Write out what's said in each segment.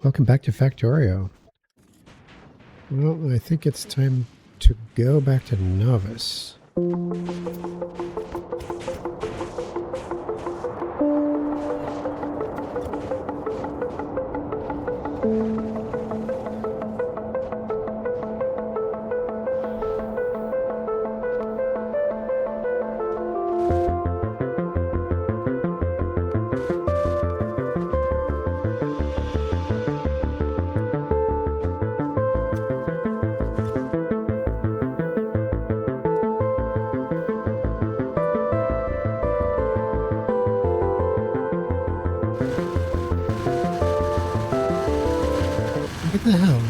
Welcome back to Factorio. Well, I think it's time to go back to Nauvis. What the hell?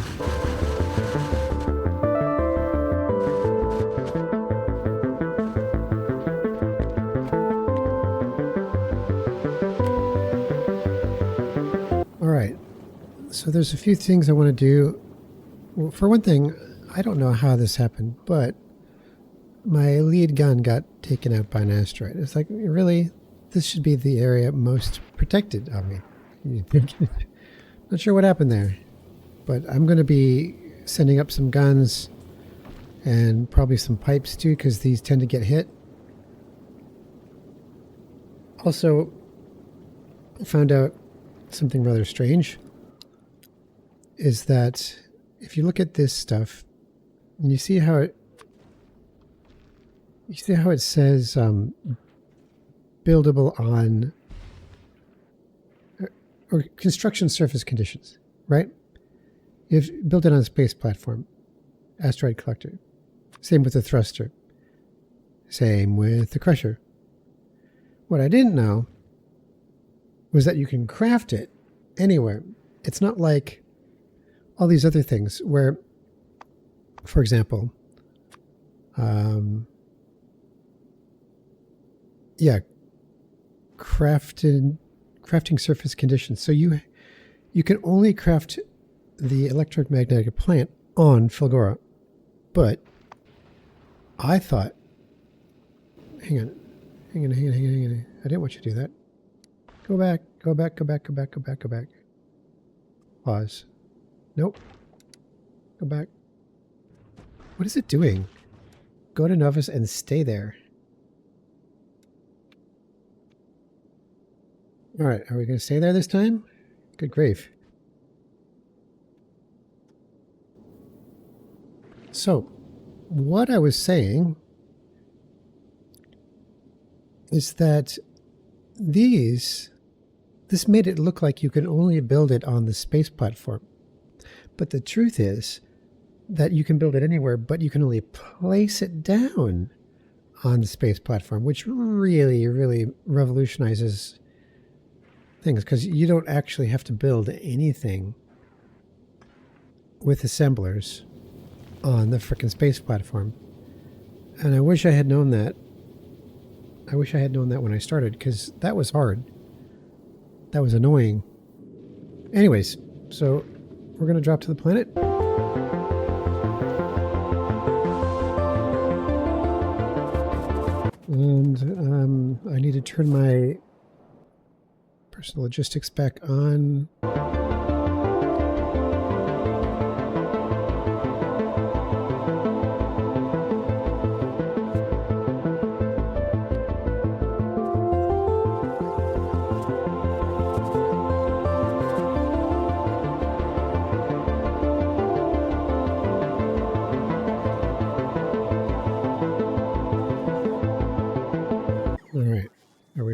All right. So there's a few things I want to do. Well, for one thing, I don't know how this happened, but my lead gun got taken out by an asteroid. It's like, really? This should be the area most protected of me. Not sure what happened there. But I'm going to be sending up some guns and probably some pipes too, because these tend to get hit. Also, I found out something rather strange, is that if you look at this stuff, and you see how it says buildable on or construction surface conditions, right? You've built it on a space platform, asteroid collector. Same with the thruster. Same with the crusher. What I didn't know was that you can craft it anywhere. It's not like all these other things where, for example, crafting surface conditions. So you can only craft the electromagnetic plant on Fulgora, but I thought, hang on. I didn't want you to do that. Go back. Pause. Nope. Go back. What is it doing? Go to Nauvis and stay there. All right, are we going to stay there this time? Good grief. So, what I was saying is that this made it look like you can only build it on the space platform. But the truth is that you can build it anywhere, but you can only place it down on the space platform, which really, really revolutionizes things, because you don't actually have to build anything with assemblers on the frickin' space platform. And I wish I had known that. I wish I had known that when I started, because that was hard. That was annoying. Anyways, so we're going to drop to the planet. And I need to turn my personal logistics back on.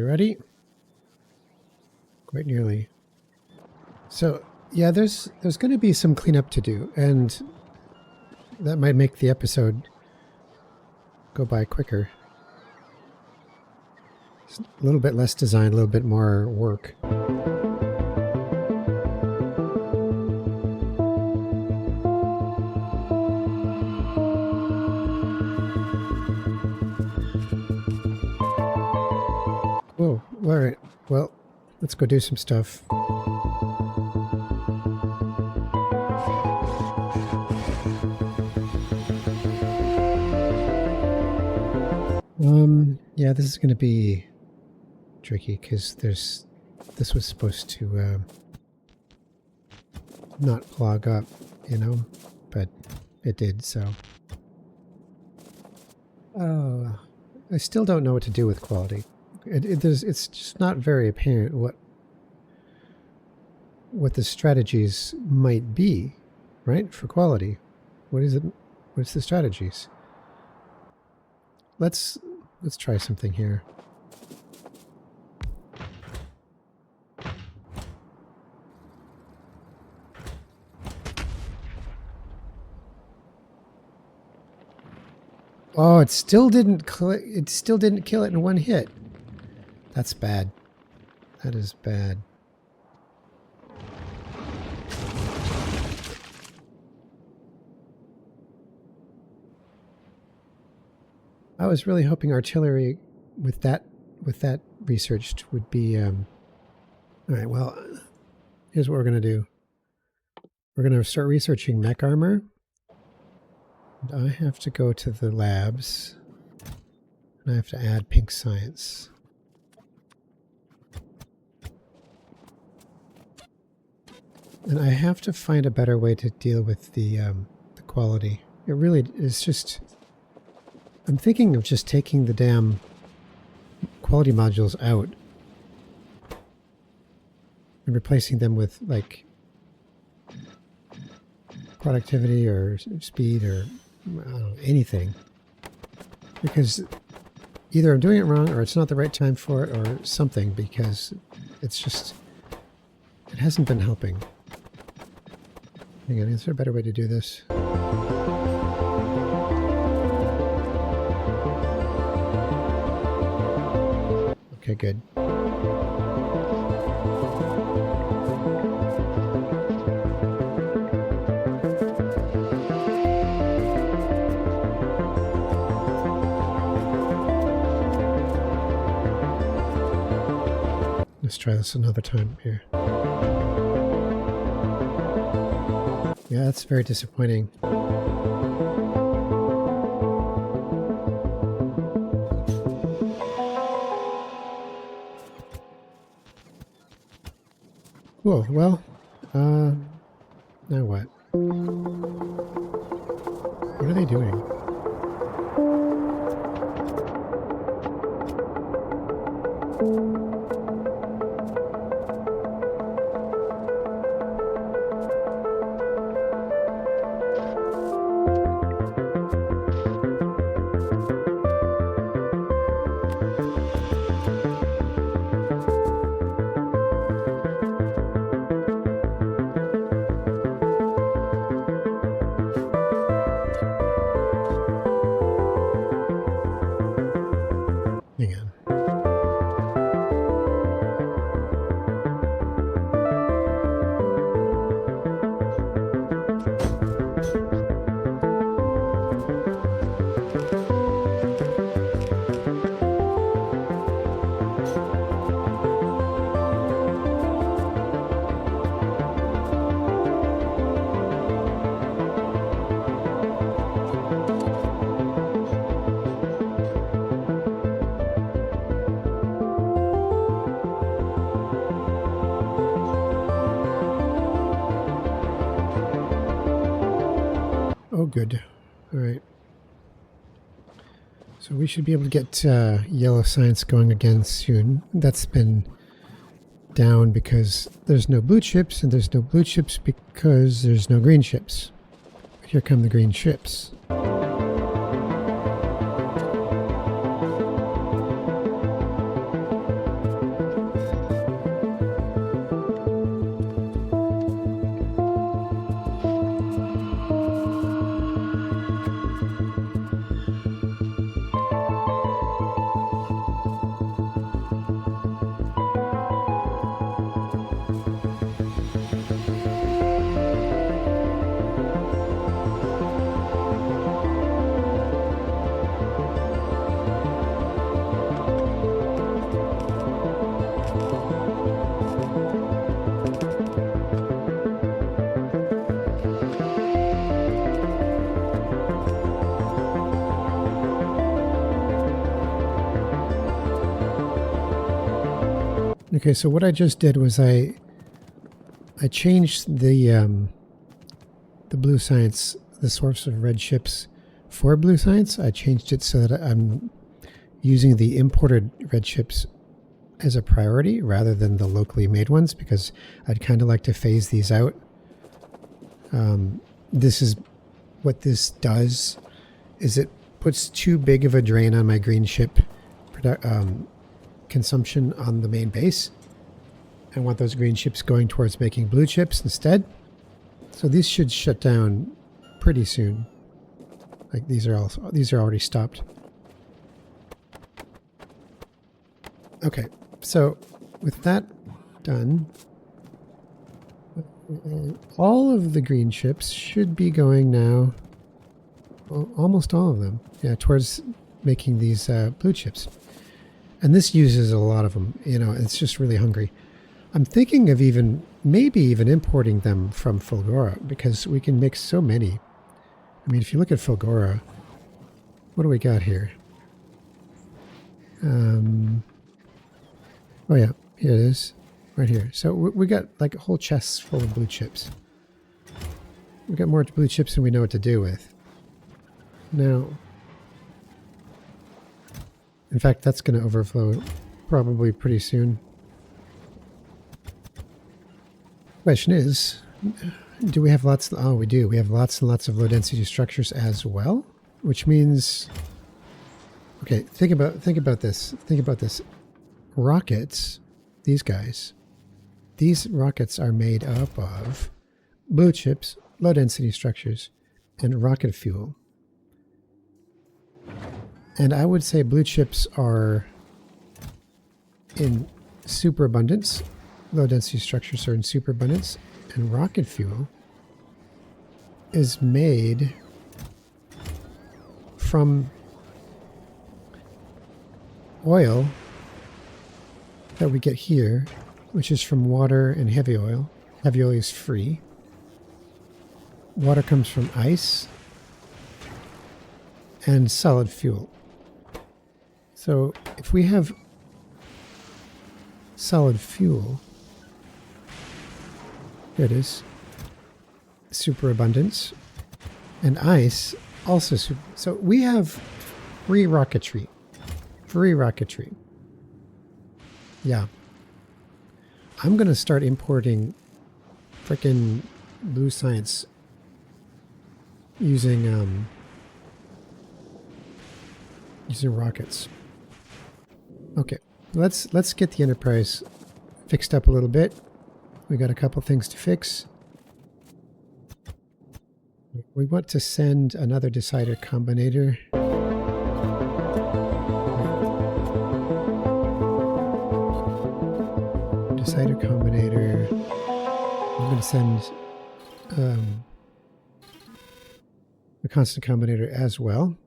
Ready? Quite nearly. So yeah, there's going to be some cleanup to do, and that might make the episode go by quicker. Just a little bit less design, a little bit more work. Oh, all right. Well, let's go do some stuff. Yeah, this is going to be tricky because this was supposed to not clog up, you know, but it did, so. Oh, I still don't know what to do with quality. It's just not very apparent what the strategies might be, right, for quality. What is it? What's the strategies? Let's try something here. Oh, it still didn't kill it in one hit. That's bad. That is bad. I was really hoping artillery with that researched would be all right, well, here's what we're going to do. We're going to start researching mech armor. And I have to go to the labs. And I have to add pink science. And I have to find a better way to deal with the quality. It really is just... I'm thinking of just taking the damn quality modules out and replacing them with, like, productivity or speed or I don't know, anything. Because either I'm doing it wrong or it's not the right time for it or something, because it's just... it hasn't been helping. Hang on, is there a better way to do this? Okay, good. Let's try this another time here. Yeah, that's very disappointing. Cool. Well, now what? What are they doing? Hang on. Oh, good. All right. So we should be able to get yellow science going again soon. That's been down because there's no blue chips, and there's no blue chips because there's no green chips. Here come the green chips. Okay, so what I just did was I I changed the blue science, the source of red ships for blue science. I changed it so that I'm using the imported red ships as a priority rather than the locally made ones, because I'd kind of like to phase these out. This is what this does, is it puts too big of a drain on my green ship consumption on the main base. I want those green ships going towards making blue chips instead. So these should shut down pretty soon. Like these are already stopped. Okay, so with that done, all of the green ships should be going now, well, almost all of them, yeah, towards making these blue chips. And this uses a lot of them, you know, it's just really hungry. I'm thinking of maybe even importing them from Fulgora, because we can make so many. I mean, if you look at Fulgora, what do we got here? Oh yeah, here it is, right here. So we got like whole chests full of blue chips. We got more blue chips than we know what to do with. Now, in fact, that's going to overflow probably pretty soon. Question is, do we have lots? Oh, we do. We have lots and lots of low density structures as well, which means, okay, think about this. Think about this. Rockets, these guys, these rockets are made up of blue chips, low density structures, and rocket fuel. And I would say blue chips are in super abundance, low density structures are in super abundance, and rocket fuel is made from oil that we get here, which is from water and heavy oil. Heavy oil is free. Water comes from ice and solid fuel. So if we have solid fuel, there it is, super abundance, and ice also super. So we have free rocketry. Free rocketry. Yeah. I'm going to start importing frickin' blue science using rockets. Okay. Let's get the Enterprise fixed up a little bit. We got a couple things to fix. We want to send another decider combinator. Decider combinator. I'm going to send the constant combinator as well.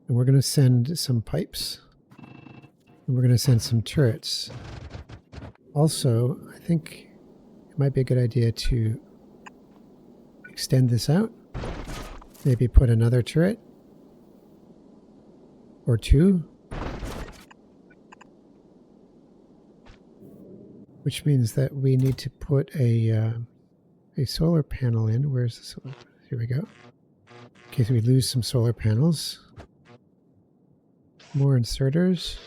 And we're going to send some pipes. And we're going to send some turrets. Also, I think it might be a good idea to extend this out. Maybe put another turret or two. Which means that we need to put a solar panel in. Where's the solar? Here we go. In case we lose some solar panels. More inserters.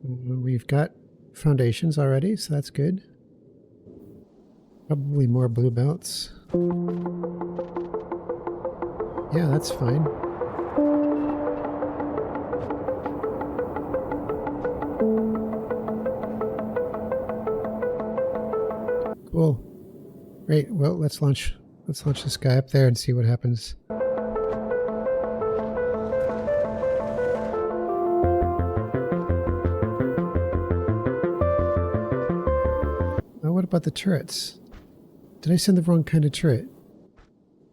We've got foundations already, so that's good. Probably more blue belts. Yeah, that's fine. Cool. Great. Well, let's launch this guy up there and see what happens. Now, what about the turrets? Did I send the wrong kind of turret?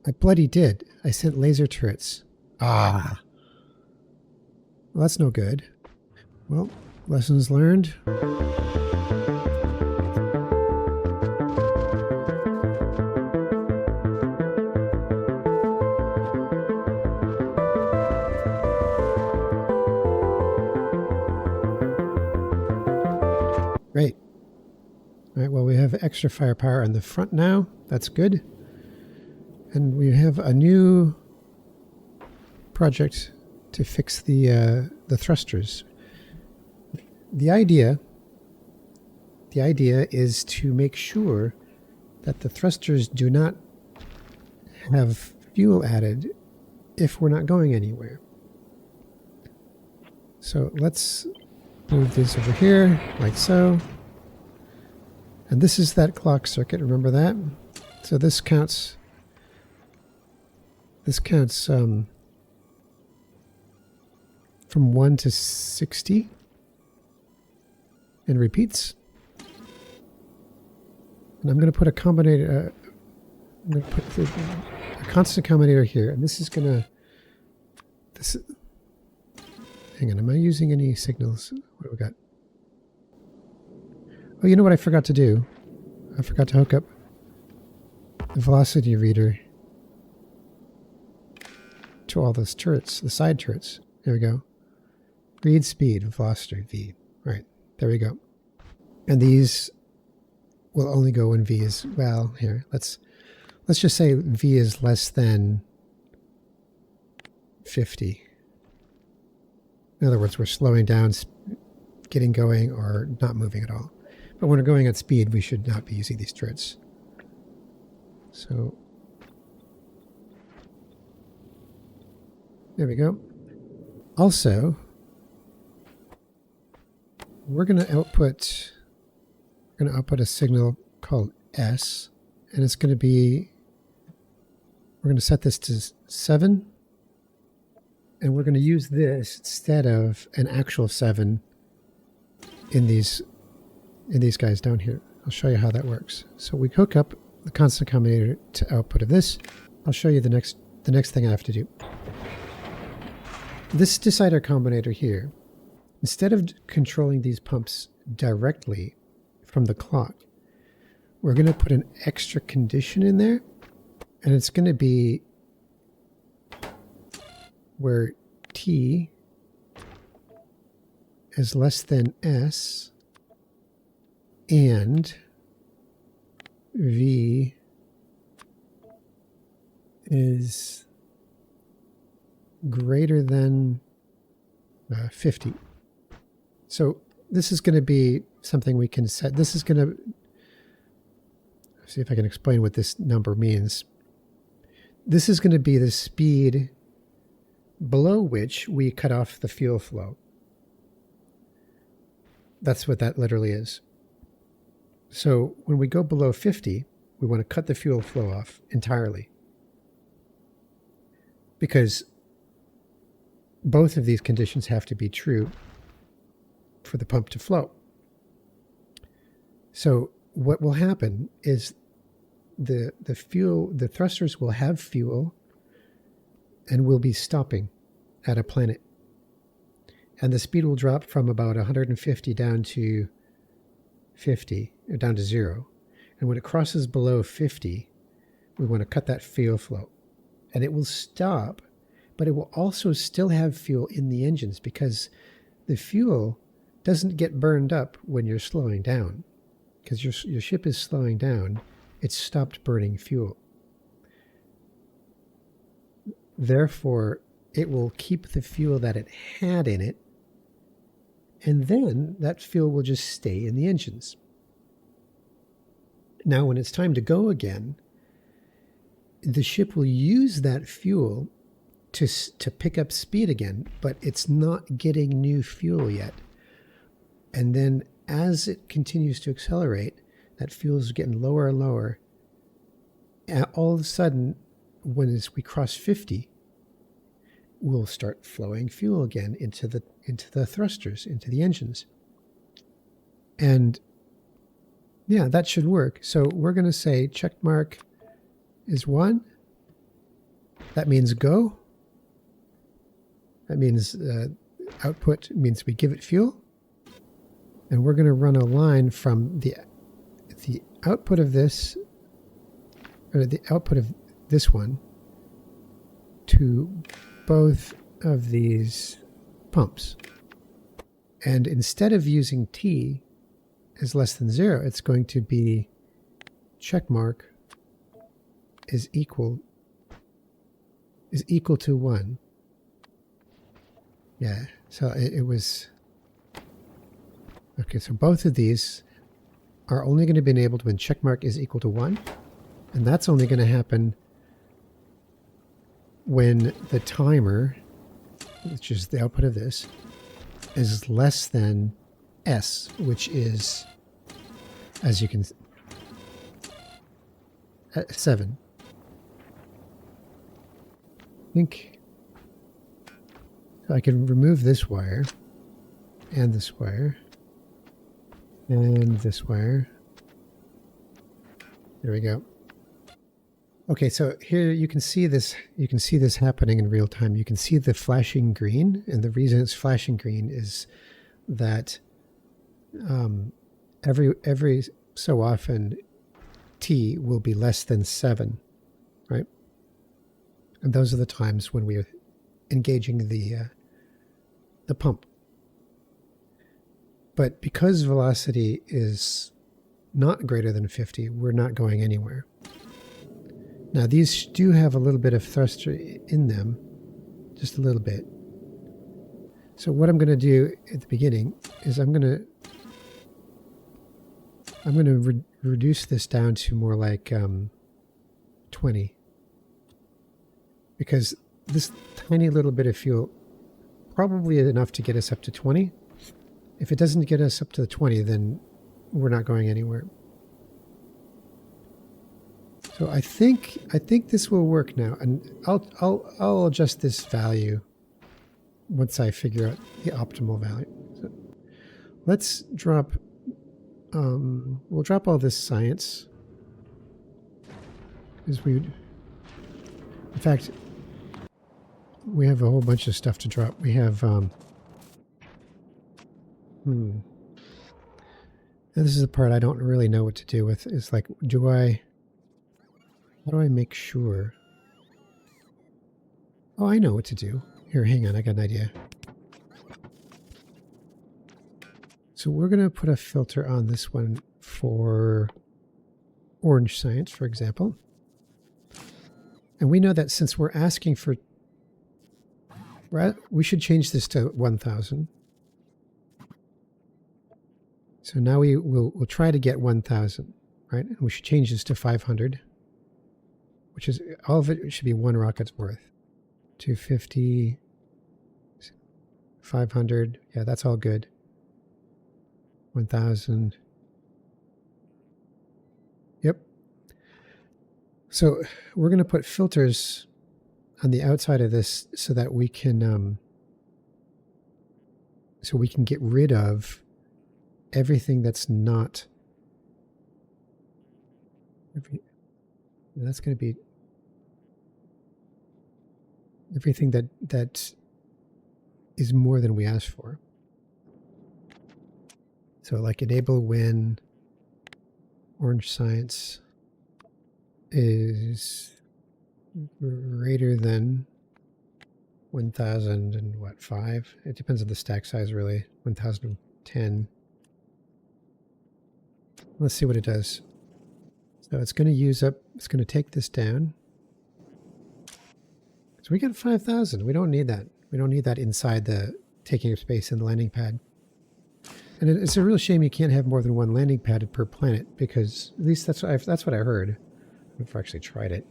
I bloody did. I sent laser turrets. Ah. Well, that's no good. Well, lessons learned. Great. All right, well, extra firepower on the front now. That's good. And we have a new project to fix the thrusters. The idea is to make sure that the thrusters do not have fuel added if we're not going anywhere. So let's move this over here, like so. And this is that clock circuit, remember that? So this counts from 1 to 60 and repeats. And I'm going to put a combinator, I'm going to put a constant combinator here, and this is going to, hang on, am I using any signals? What do we got? Oh, you know what I forgot to do? I forgot to hook up the velocity reader to all those turrets, the side turrets. There we go. Read speed, velocity, V. All right, there we go. And these will only go when V is, well, here, let's just say V is less than 50. In other words, we're slowing down, getting going, or not moving at all. But when we're going at speed, we should not be using these turrets. So there we go. Also, we're going to output a signal called S, and it's going to be, we're going to set this to 7, and we're going to use this instead of an actual 7 in these guys down here. I'll show you how that works. So we hook up the constant combinator to output of this. I'll show you the next thing I have to do. This decider combinator here, instead of controlling these pumps directly from the clock, we're going to put an extra condition in there, and it's going to be where T is less than S and V is greater than 50. So this is going to be something we can set. This is going to, see if I can explain what this number means. This is going to be the speed below which we cut off the fuel flow. That's what that literally is. So when we go below 50, we want to cut the fuel flow off entirely, because both of these conditions have to be true for the pump to flow. So what will happen is the thrusters will have fuel and will be stopping at a planet. And the speed will drop from about 150 down to 50, or down to 0. And when it crosses below 50, we want to cut that fuel flow. And it will stop, but it will also still have fuel in the engines, because the fuel doesn't get burned up when you're slowing down. Because your ship is slowing down, it's stopped burning fuel. Therefore, it will keep the fuel that it had in it, and then that fuel will just stay in the engines. Now, when it's time to go again, the ship will use that fuel to pick up speed again, but it's not getting new fuel yet. And then as it continues to accelerate, that fuel is getting lower and lower. And all of a sudden, when we cross 50, we'll start flowing fuel again into the thrusters, into the engines. And yeah, that should work. So we're going to say check mark is 1. That means go. That means output means we give it fuel. And we're going to run a line from the output of this, or the output of this one, to both of these pumps. And instead of using T as less than 0, it's going to be check mark is equal to 1. Yeah, so it was... Okay, so both of these are only going to be enabled when check mark is equal to 1. And that's only going to happen when the timer, which is the output of this, is less than S, which is, as you can, 7. I think so I can remove this wire and this wire and this wire. There we go. Okay, so here you can see this. You can see this happening in real time. You can see the flashing green, and the reason it's flashing green is that every so often T will be less than 7, right? And those are the times when we are engaging the pump. But because velocity is not greater than 50, we're not going anywhere. Now these do have a little bit of thruster in them, just a little bit. So what I'm going to do at the beginning is I'm going to reduce this down to more like 20, because this tiny little bit of fuel probably enough to get us up to 20. If it doesn't get us up to the 20, then we're not going anywhere. So I think this will work now, and I'll adjust this value once I figure out the optimal value. So let's drop. We'll drop all this science, because in fact, we have a whole bunch of stuff to drop. We have and this is the part I don't really know what to do with. It's like, how do I make sure? Oh, I know what to do. Here, hang on, I got an idea. So we're going to put a filter on this one for orange science, for example. And we know that since we're asking for... we should change this to 1,000. So now we'll try to get 1,000, right? And we should change this to 500, which is, all of it should be 1 rocket's worth. 250, 500, yeah, that's all good. 1,000. Yep. So we're going to put filters on the outside of this so that we can get rid of everything that's not. That's going to be everything that is more than we asked for. So like enable when orange science is greater than 1,005. It depends on the stack size, really. 1,010. Let's see what it does. So it's going to use up, it's going to take this down. So we got 5,000. We don't need that. We don't need that inside the taking up space in the landing pad. And it's a real shame you can't have more than 1 landing pad per planet, because at least that's what I heard. I've never actually tried it.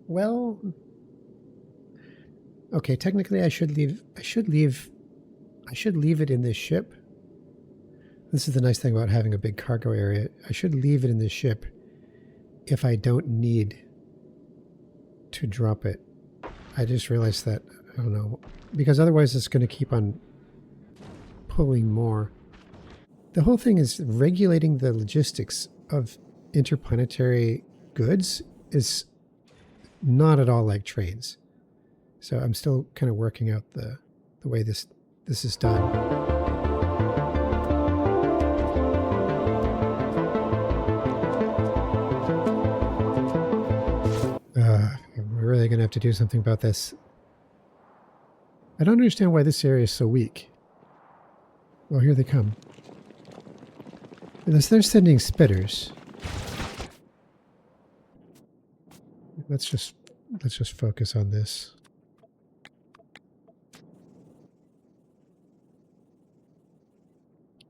Well, okay, technically I should leave it in this ship. This is the nice thing about having a big cargo area. I should leave it in this ship if I don't need to drop it. I just realized that, I don't know, because otherwise it's going to keep on pulling more. The whole thing is regulating the logistics of interplanetary goods is not at all like trains. So I'm still kind of working out the way this is done. to do something about this. I don't understand why this area is so weak. Well, here they come. Unless they're sending spitters. Let's just focus on this.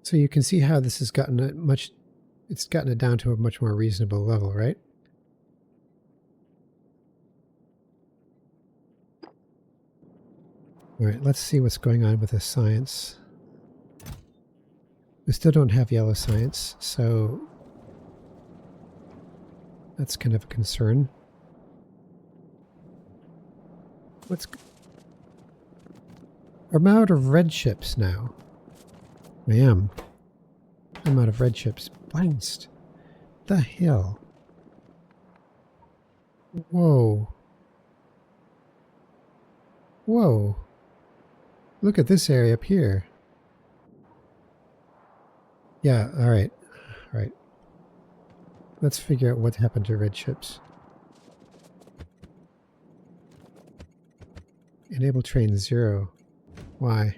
So you can see how this has gotten it's gotten it down to a much more reasonable level, right? All right, let's see what's going on with the science. We still don't have yellow science, so that's kind of a concern. I'm out of red ships now. I am. I'm out of red ships. Blast. The hell? Whoa. Whoa. Look at this area up here. Yeah, alright. Alright. Let's figure out what happened to red ships. Enable train 0. Why?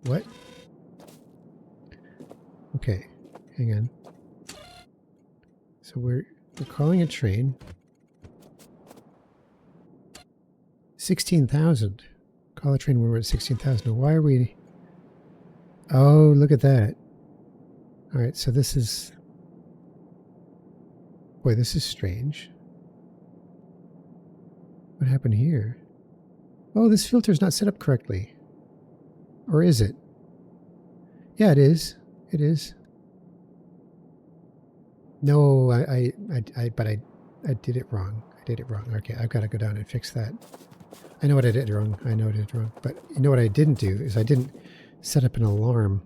What? Okay, hang on. So we're calling a train. 16,000. Call a train when we're at 16,000. Why are we... Oh, look at that. Alright, so this is... Boy, this is strange. What happened here? Oh, this filter's not set up correctly. Or is it? Yeah, it is. It is. No, but I did it wrong. I did it wrong. Okay, I've got to go down and fix that. I know what I did wrong. I know what I did wrong. But you know what I didn't do is I didn't set up an alarm.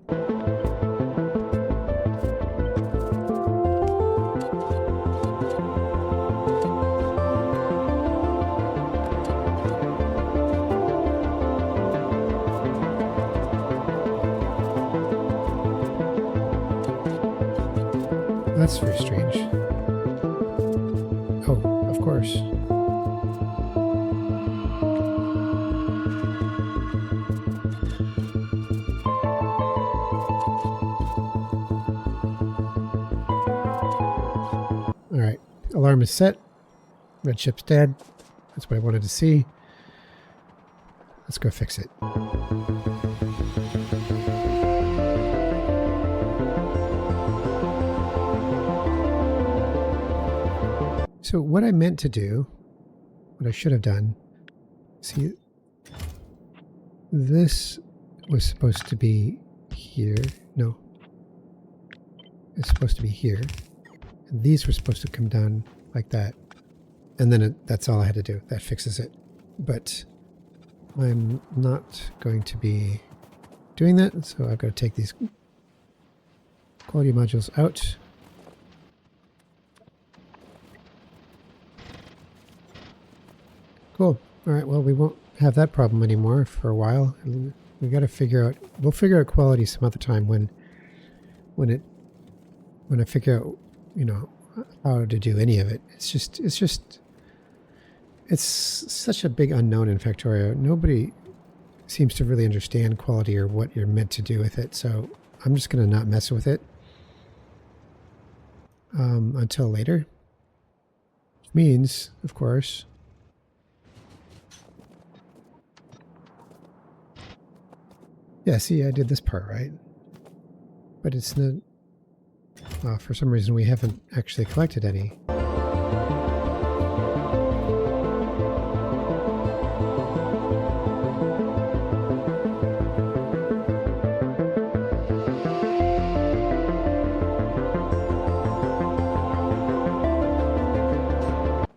That's very strange. Oh, of course. Alright, alarm is set. Red ship's dead. That's what I wanted to see. Let's go fix it. So what I meant to do, what I should have done, see, this was supposed to be here. No, it's supposed to be here. And these were supposed to come down like that. And then that's all I had to do. That fixes it. But I'm not going to be doing that. So I've got to take these quality modules out. Cool. All right. Well, we won't have that problem anymore for a while. We got to figure out. We'll figure out quality some other time when I figure out, you know, how to do any of it. It's such a big unknown in Factorio. Nobody seems to really understand quality or what you're meant to do with it. So I'm just going to not mess with it until later. Which means, of course. Yeah, see, I did this part right. But it's not... Well, for some reason we haven't actually collected any. I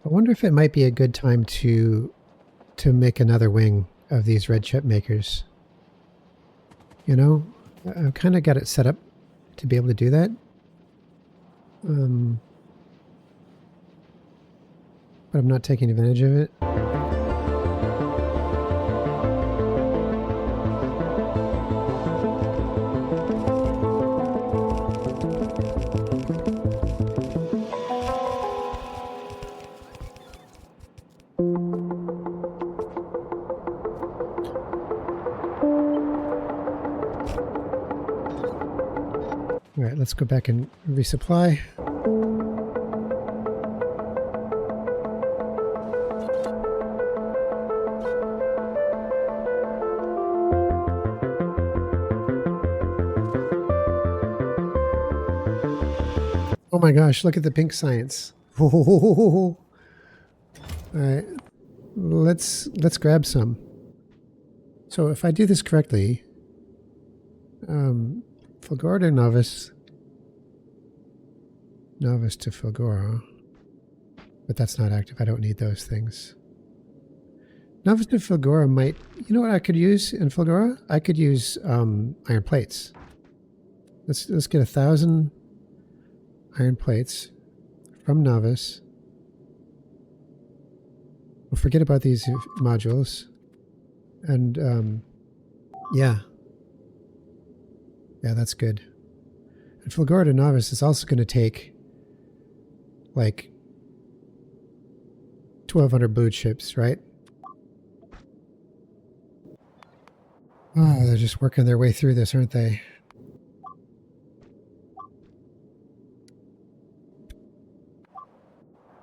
wonder if it might be a good time to make another wing of these red chip makers. You know, I've kind of got it set up to be able to do that. But I'm not taking advantage of it. right, let's go back and resupply. Oh my gosh, look at the pink science. All right, let's grab some. So if I do this correctly, Fulgora to Nauvis, Nauvis to Fulgora, but that's not active. I don't need those things. Nauvis to Fulgora might, you know what I could use in Fulgora? I could use iron plates. Let's get 1,000 iron plates from Nauvis. We'll forget about these modules. And yeah, that's good. And Fulgora to Nauvis is also going to take like 1,200 blue chips, right? Oh, they're just working their way through this, aren't they?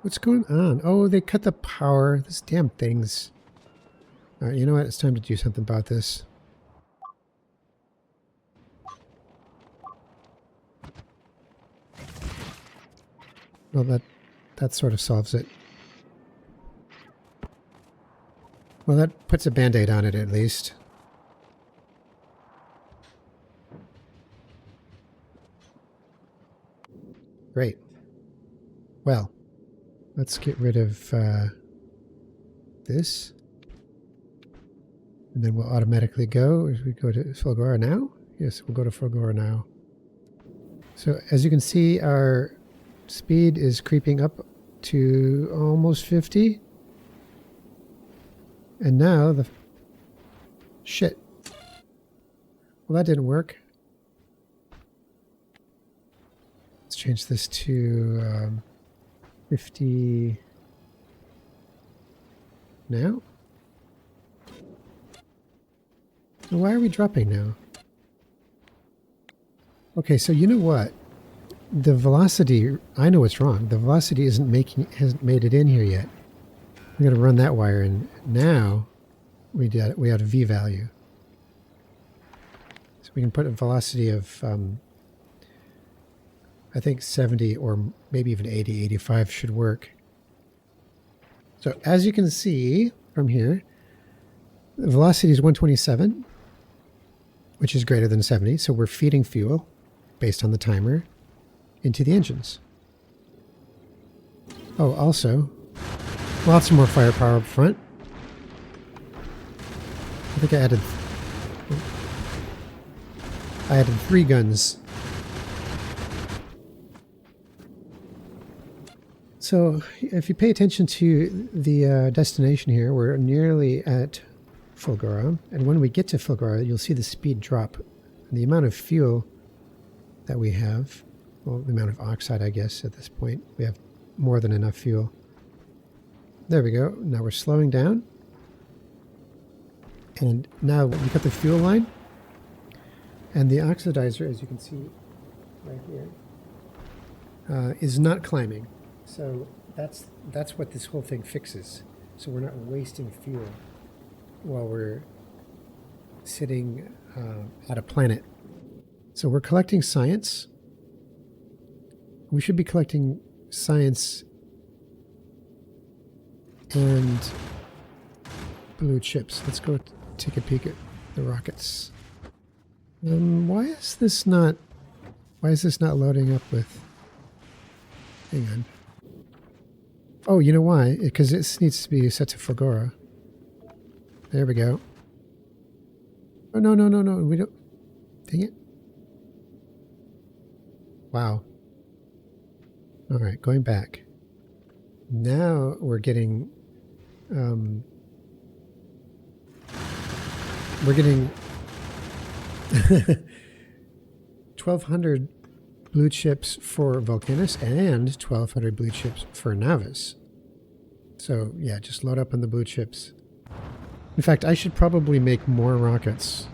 What's going on? Oh, they cut the power. These damn things. All right, you know what? It's time to do something about this. Well, that sort of solves it. Well, that puts a band-aid on it at least. Great. Well, let's get rid of this. And then we'll automatically go as we go to Fulgora now. Yes, we'll go to Fulgora now. So as you can see, our speed is creeping up to almost 50. And now the... Shit. Well, that didn't work. Let's change this to 50 now. So why are we dropping now? Okay, so you know what? The velocity, I know what's wrong. The velocity hasn't made it in here yet. We're going to run that wire in. Now we have a V value. So we can put a velocity of I think 70 or maybe even 80, 85 should work. So as you can see from here, the velocity is 127, which is greater than 70. So we're feeding fuel based on the timer into the engines. Oh, also, lots more firepower up front. I think I added 3 guns. So if you pay attention to the destination here, we're nearly at Fulgora. And when we get to Fulgora, you'll see the speed drop. And the amount of fuel that we have, well, the amount of oxide, I guess, at this point, we have more than enough fuel. There we go. Now we're slowing down. And now we got the fuel line. And the oxidizer, as you can see right here, is not climbing. So that's what this whole thing fixes. So we're not wasting fuel while we're sitting at a planet. So we're collecting science. We should be collecting science and blue chips. Let's go take a peek at the rockets. Why is this not loading up with... Hang on. Oh, you know why? Because this needs to be set to Fulgora. There we go. Oh, no. We don't... Dang it. Wow. All right, going back. Now we're getting... we're getting... 1,200 blue chips for Vulcanus and 1,200 blue chips for Nauvis. So yeah, just load up on the blue chips. In fact, I should probably make more rockets.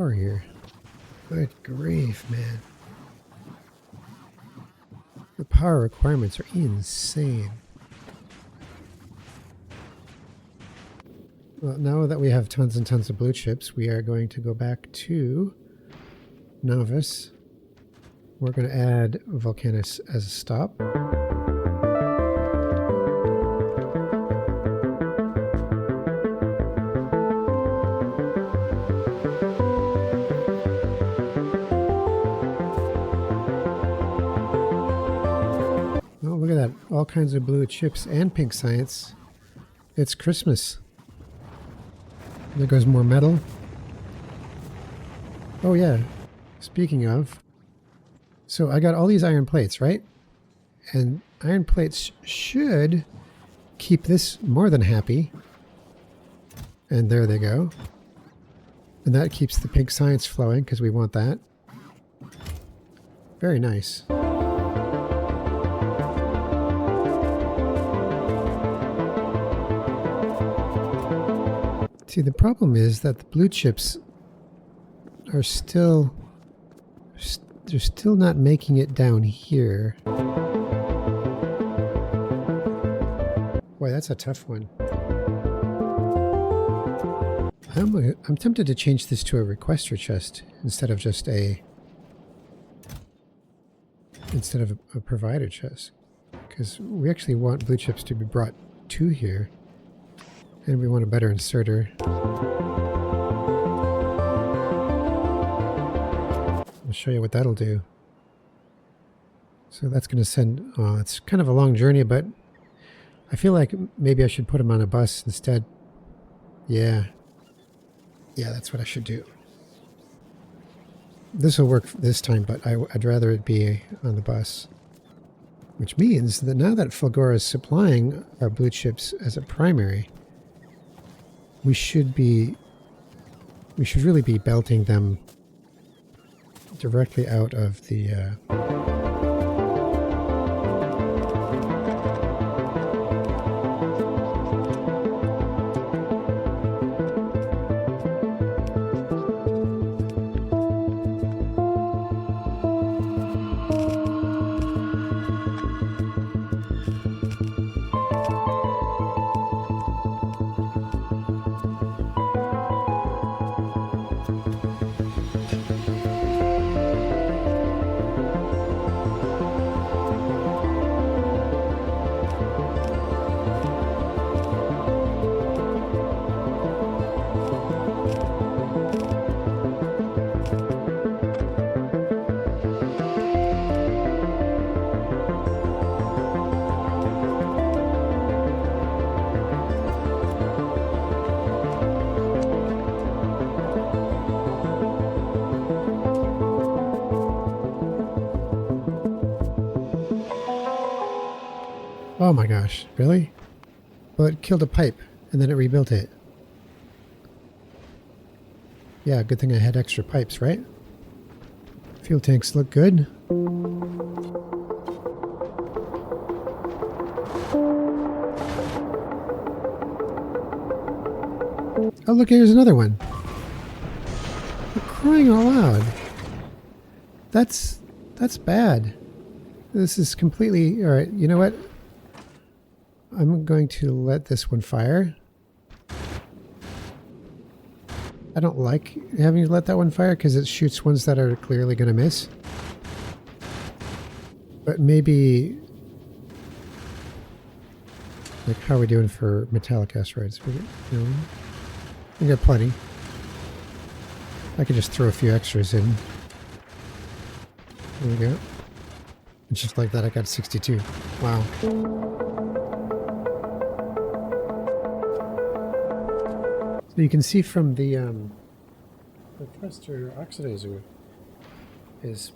power here. Good grief, man. The power requirements are insane. Well, now that we have tons and tons of blue chips, we are going to go back to Nauvis. We're going to add Volcanus as a stop. Oh, look at that. All kinds of blue chips and pink science. It's Christmas. There goes more metal. Oh yeah, speaking of, so I got all these iron plates, right? And iron plates should keep this more than happy. And there they go. And that keeps the pink science flowing because we want that. Very nice. See, the problem is that the blue chips are still, they're still not making it down here. Boy, that's a tough one. I'm tempted to change this to a requester chest instead of just a provider chest, because we actually want blue chips to be brought to here. And we want a better inserter. I'll show you what that'll do. So that's going to send... Oh, it's kind of a long journey, but I feel like maybe I should put them on a bus instead. Yeah. Yeah, that's what I should do. This will work this time, but I'd rather it be on the bus. Which means that now that Fulgora is supplying our blue chips as a primary, we should really be belting them directly out of the Oh my gosh, really? Well, it killed a pipe, and then it rebuilt it. Yeah, good thing I had extra pipes, right? Fuel tanks look good. Oh look, here's another one. We're crying out loud. That's bad. This is completely... Alright, you know what? I'm going to let this one fire. I don't like having to let that one fire because it shoots ones that are clearly going to miss. But maybe... Like, how are we doing for metallic asteroids? We got plenty. I could just throw a few extras in. There we go. And just like that, I got 62. Wow. So you can see from the thruster oxidizer is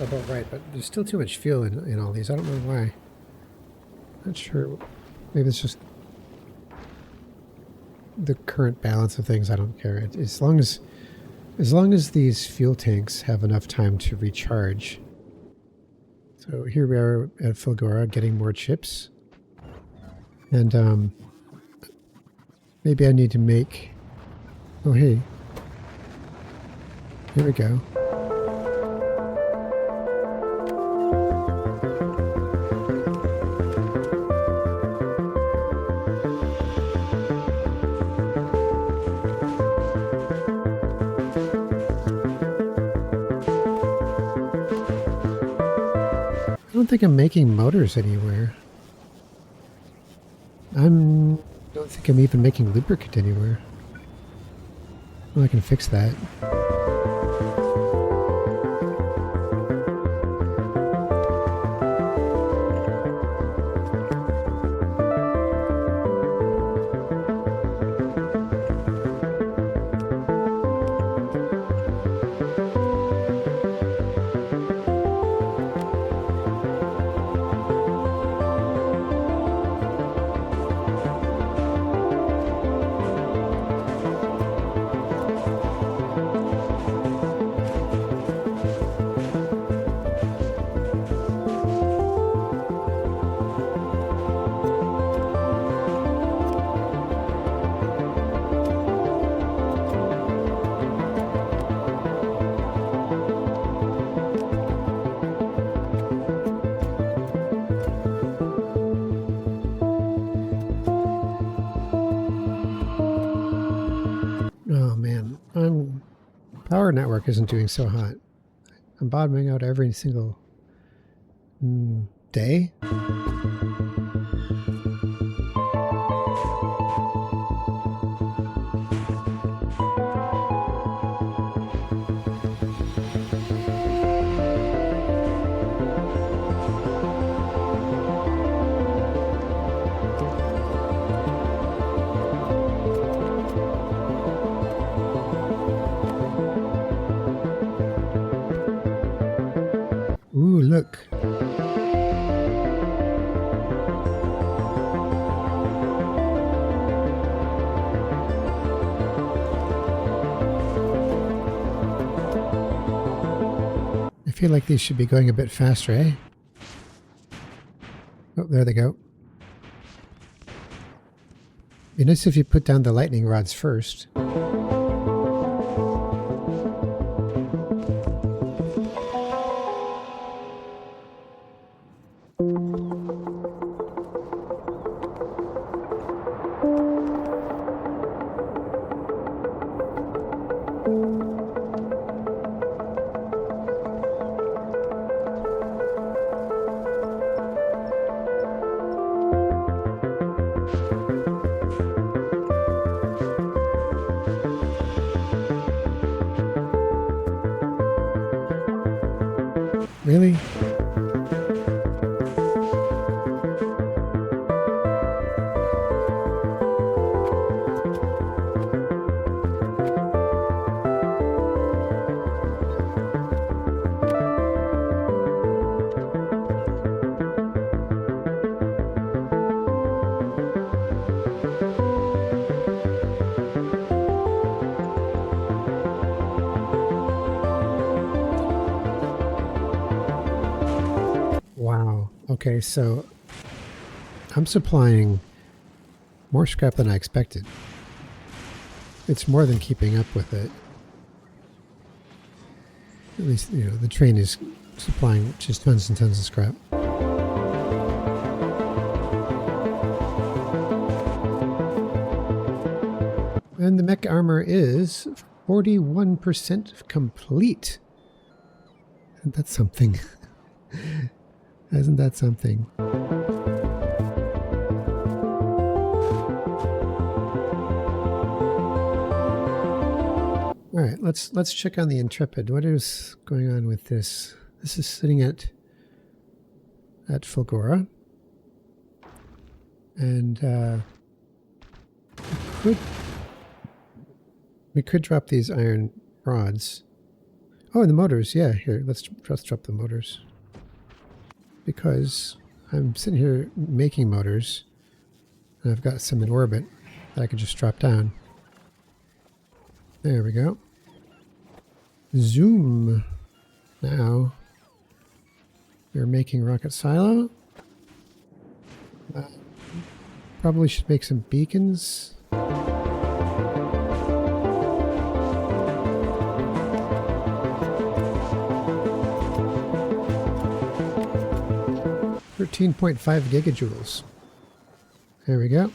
about right, but there's still too much fuel in all these. I don't know why. Not sure. Maybe it's just the current balance of things. I don't care. As long as these fuel tanks have enough time to recharge. So here we are at Fulgora getting more chips. And maybe I need to make... Oh, hey. Here we go. I don't think I'm making motors anywhere. Don't think I'm even making lubricant anywhere. Well, I can fix that. Oh man, power network isn't doing so hot. I'm bottoming out every single day. Ooh, look. I feel like these should be going a bit faster, eh? Oh, there they go. Be nice if you put down the lightning rods first. Really? Wow. Okay, so I'm supplying more scrap than I expected. It's more than keeping up with it. At least, you know, the train is supplying just tons and tons of scrap. And the mech armor is 41% complete. Isn't that something? Isn't that something? All right, let's check on the Intrepid. What is going on with this? This is sitting at Fulgora, and we could drop these iron rods. Oh, and the motors. Yeah, here, let's drop the motors. Because I'm sitting here making motors, and I've got some in orbit that I can just drop down. There we go. Zoom. Now, we're making rocket silo. Probably should make some beacons. 13.5 gigajoules. There we go.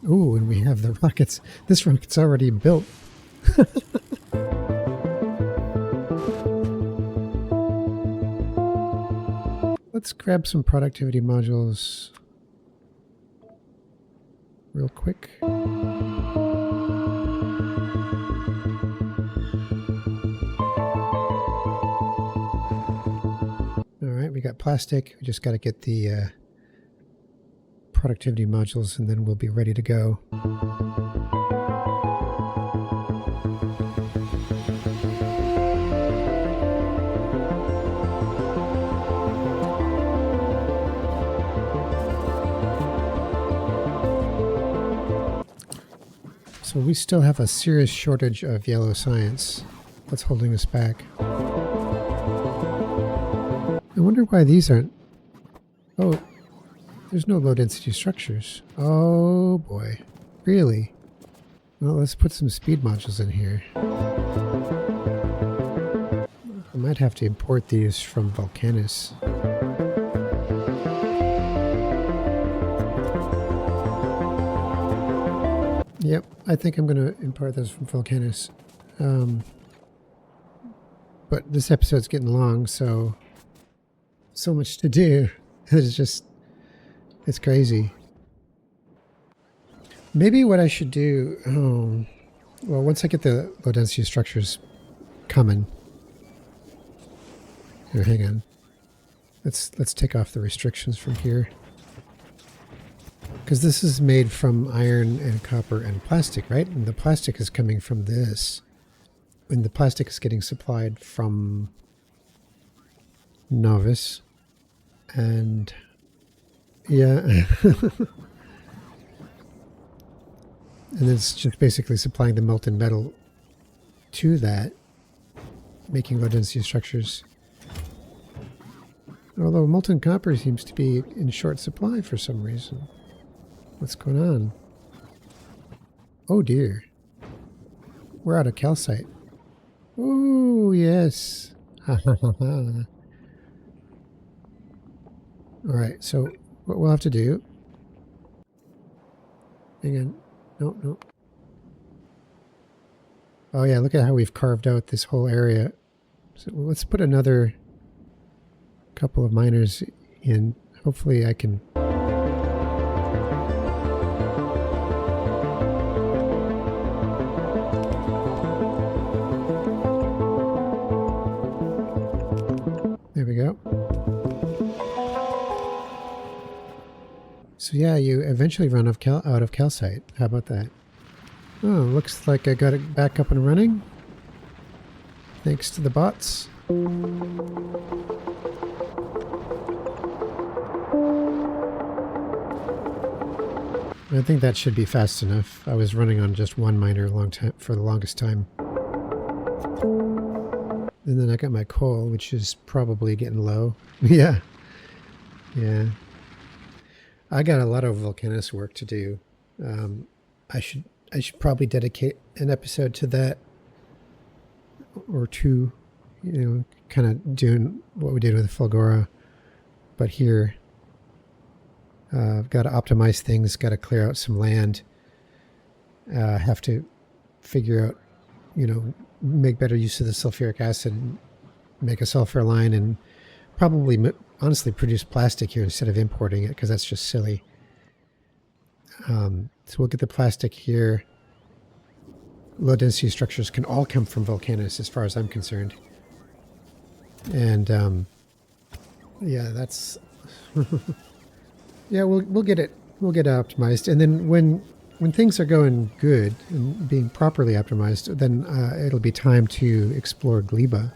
Ooh, and we have the rockets. This rocket's already built. Let's grab some productivity modules real quick. Alright, we got plastic. We just got to get the productivity modules and then we'll be ready to go. So we still have a serious shortage of yellow science. That's holding us back. I wonder why these aren't... Oh, there's no low density structures. Oh boy. Really? Well, let's put some speed modules in here. I might have to import these from Volcanus. Yep, I think I'm going to import those from Volcanus. But this episode's getting long, so much to do. It's crazy. Maybe what I should do, well, once I get the low density structures coming. Here, hang on. Let's take off the restrictions from here. Because this is made from iron and copper and plastic, right? And the plastic is coming from this. And the plastic is getting supplied from Nauvis. And yeah. And it's just basically supplying the molten metal to that, making low density structures. Although molten copper seems to be in short supply for some reason. What's going on? Oh dear. We're out of calcite. Oh yes. Ha ha ha ha. Alright, so what we'll have to do... Hang on. No. Oh yeah, look at how we've carved out this whole area. So let's put another couple of miners in. Hopefully I can... There we go. So yeah, you eventually run out of calcite. How about that? Oh, looks like I got it back up and running. Thanks to the bots. I think that should be fast enough. I was running on just one miner for the longest time. And then I got my coal, which is probably getting low. Yeah. I got a lot of Volcanus work to do. I should probably dedicate an episode to that, or two. You know, kind of doing what we did with Fulgora, but here, I've got to optimize things. Got to clear out some land. Have to figure out, make better use of the sulfuric acid, and make a sulfur line, and probably honestly produce plastic here instead of importing it, because that's just silly. So we'll get the plastic here. Low density structures can all come from Volcanus as far as I'm concerned. And yeah, that's yeah, we'll get it optimized, and then when things are going good and being properly optimized, then it'll be time to explore Gleba,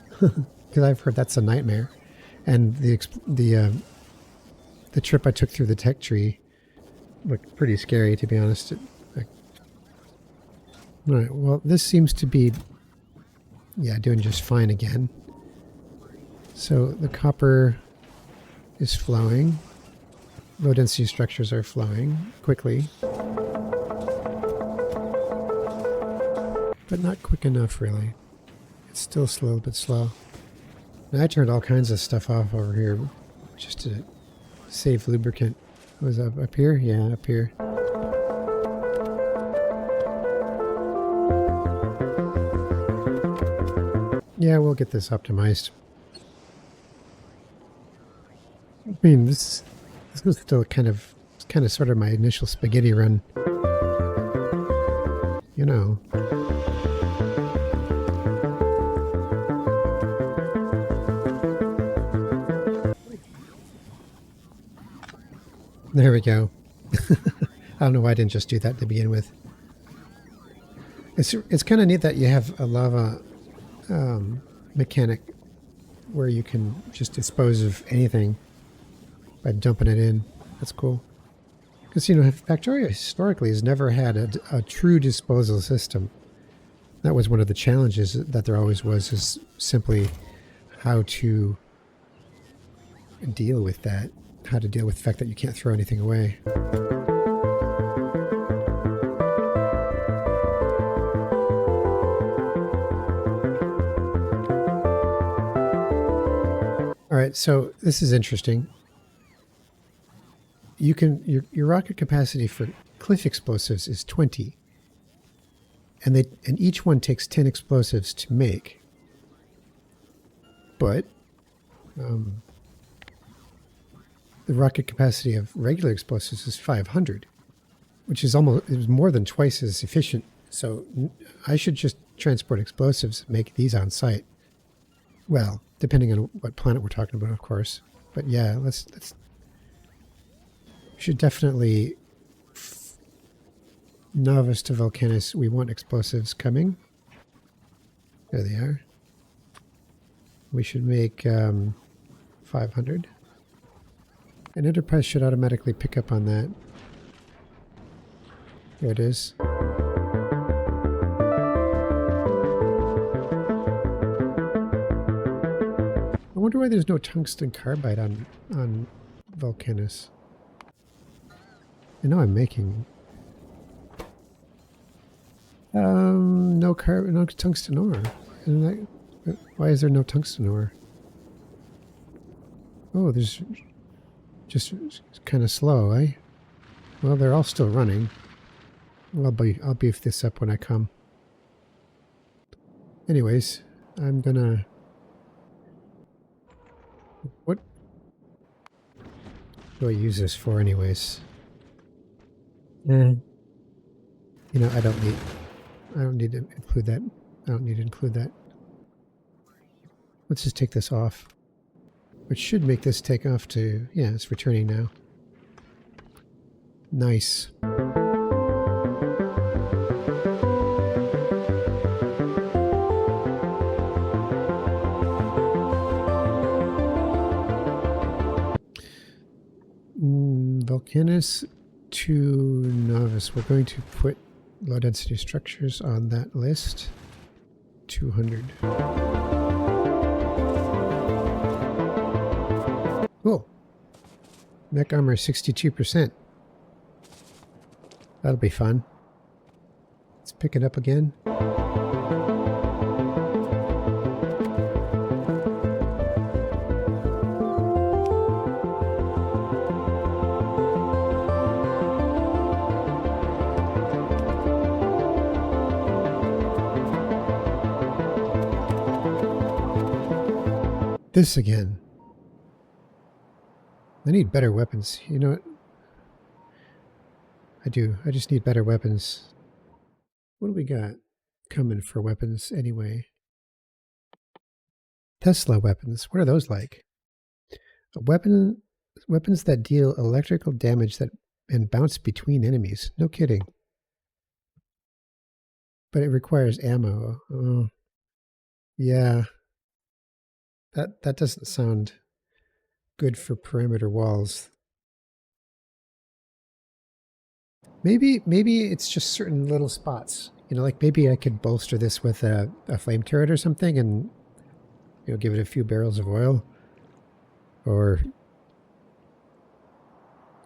because I've heard that's a nightmare. And the trip I took through the tech tree looked pretty scary, to be honest. All right, well, this seems to be, doing just fine again. So the copper is flowing. Low density structures are flowing quickly. But not quick enough, really. It's still a little bit slow. Now, I turned all kinds of stuff off over here. just to save lubricant. Was up here? Yeah, up here. Yeah, we'll get this optimized. I mean, this was still kind of sort of my initial spaghetti run. You know. There we go. I don't know why I didn't just do that to begin with. It's kind of neat that you have a lava mechanic where you can just dispose of anything by dumping it in. That's cool. Because, you know, Factorio historically has never had a true disposal system. That was one of the challenges that there always was, is simply how to deal with that. How to deal with the fact that you can't throw anything away. All right, so this is interesting. You can your rocket capacity for cliff explosives is 20, and each one takes 10 explosives to make. But the rocket capacity of regular explosives is 500, which is more than twice as efficient. So I should just transport explosives and make these on site. Well, depending on what planet we're talking about, of course. But yeah, let's we should definitely Nauvis to Vulcanus. We want explosives coming. There they are. We should make 500. And Enterprise should automatically pick up on that. There it is. I wonder why there's no tungsten carbide on Vulcanus. I know I'm making no tungsten ore. Why is there no tungsten ore? Oh, there's just kind of slow, eh? Well, they're all still running. Well, I'll beef this up when I come. Anyways, I'm gonna. What do I use this for, anyways? You know, I don't need to include that. I don't need to include that. Let's just take this off. Which should make this take off to, yeah, it's returning now. Nice. Vulcanus to Nauvis. We're going to put low density structures on that list. 200. Cool. Mech armor 62%. That'll be fun. Let's pick it up again. This again. I need better weapons. You know what? I do. I just need better weapons. What do we got coming for weapons anyway? Tesla weapons. What are those like? Weapons that deal electrical damage and bounce between enemies. No kidding. But it requires ammo. Oh. Yeah. That doesn't sound good for perimeter walls. Maybe it's just certain little spots. You know, like maybe I could bolster this with a flame turret or something and, you know, give it a few barrels of oil. Or,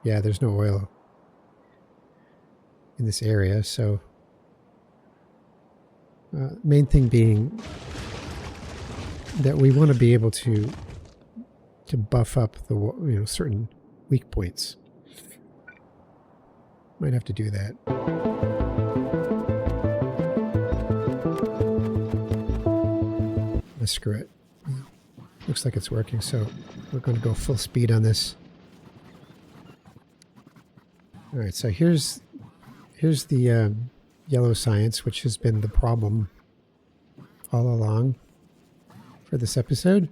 yeah, there's no oil in this area, so main thing being that we want to be able to to buff up the certain weak points. Might have to do that. Let's screw it. Looks like it's working, so we're going to go full speed on this. All right, so here's the yellow science, which has been the problem all along for this episode.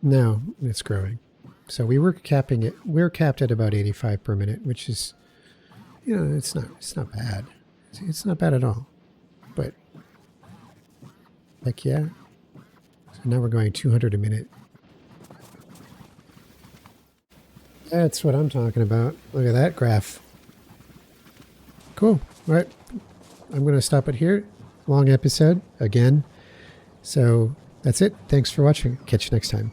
Now it's growing. So we were capping it. We're capped at about 85 per minute, which is, it's not bad. It's not bad at all. But heck yeah. So now we're going 200 a minute. That's what I'm talking about. Look at that graph. Cool. All right. I'm going to stop it here. Long episode again. So that's it. Thanks for watching. Catch you next time.